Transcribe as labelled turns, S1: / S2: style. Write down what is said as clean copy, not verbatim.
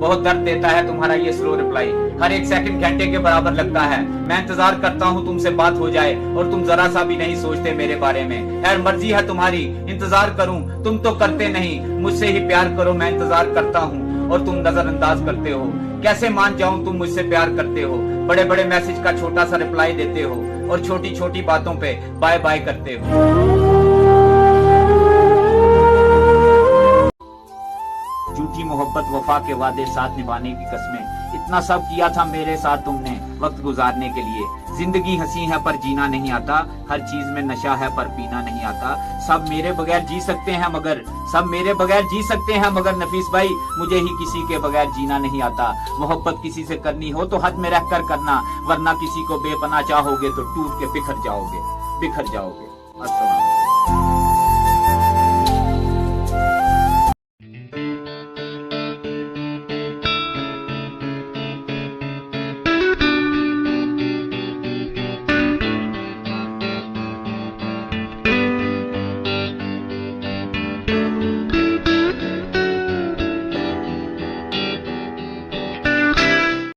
S1: बहुत दर्द देता है तुम्हारा ये स्लो रिप्लाई, हर एक सेकंड घंटे के बराबर लगता है। मैं इंतजार करता हूँ तुमसे बात हो जाए और तुम जरा सा भी नहीं सोचते मेरे बारे में। खैर मर्जी है तुम्हारी, इंतजार करूँ तुम तो करते नहीं, मुझसे ही प्यार करो मैं इंतजार करता हूँ और तुम नजरअंदाज करते हो। कैसे मान जाऊं तुम मुझसे प्यार करते हो, बड़े बड़े मैसेज का छोटा सा रिप्लाई देते हो और छोटी छोटी बातों पे बाय बाय करते हो। झूठी मोहब्बत, वफा के वादे, साथ निभाने की कस्में, इतना सब किया था मेरे साथ तुमने वक्त गुजारने के लिए। जिंदगी हंसी है पर जीना नहीं आता, हर चीज में नशा है पर पीना नहीं आता। सब मेरे बगैर जी सकते हैं मगर, सब मेरे बगैर जी सकते हैं मगर नफीस भाई मुझे ही किसी के बगैर जीना नहीं आता। मोहब्बत किसी से करनी हो तो हद में रह कर करना, वरना किसी को बेपनाह चाहोगे तो टूट के बिखर जाओगे। अस्सलाम।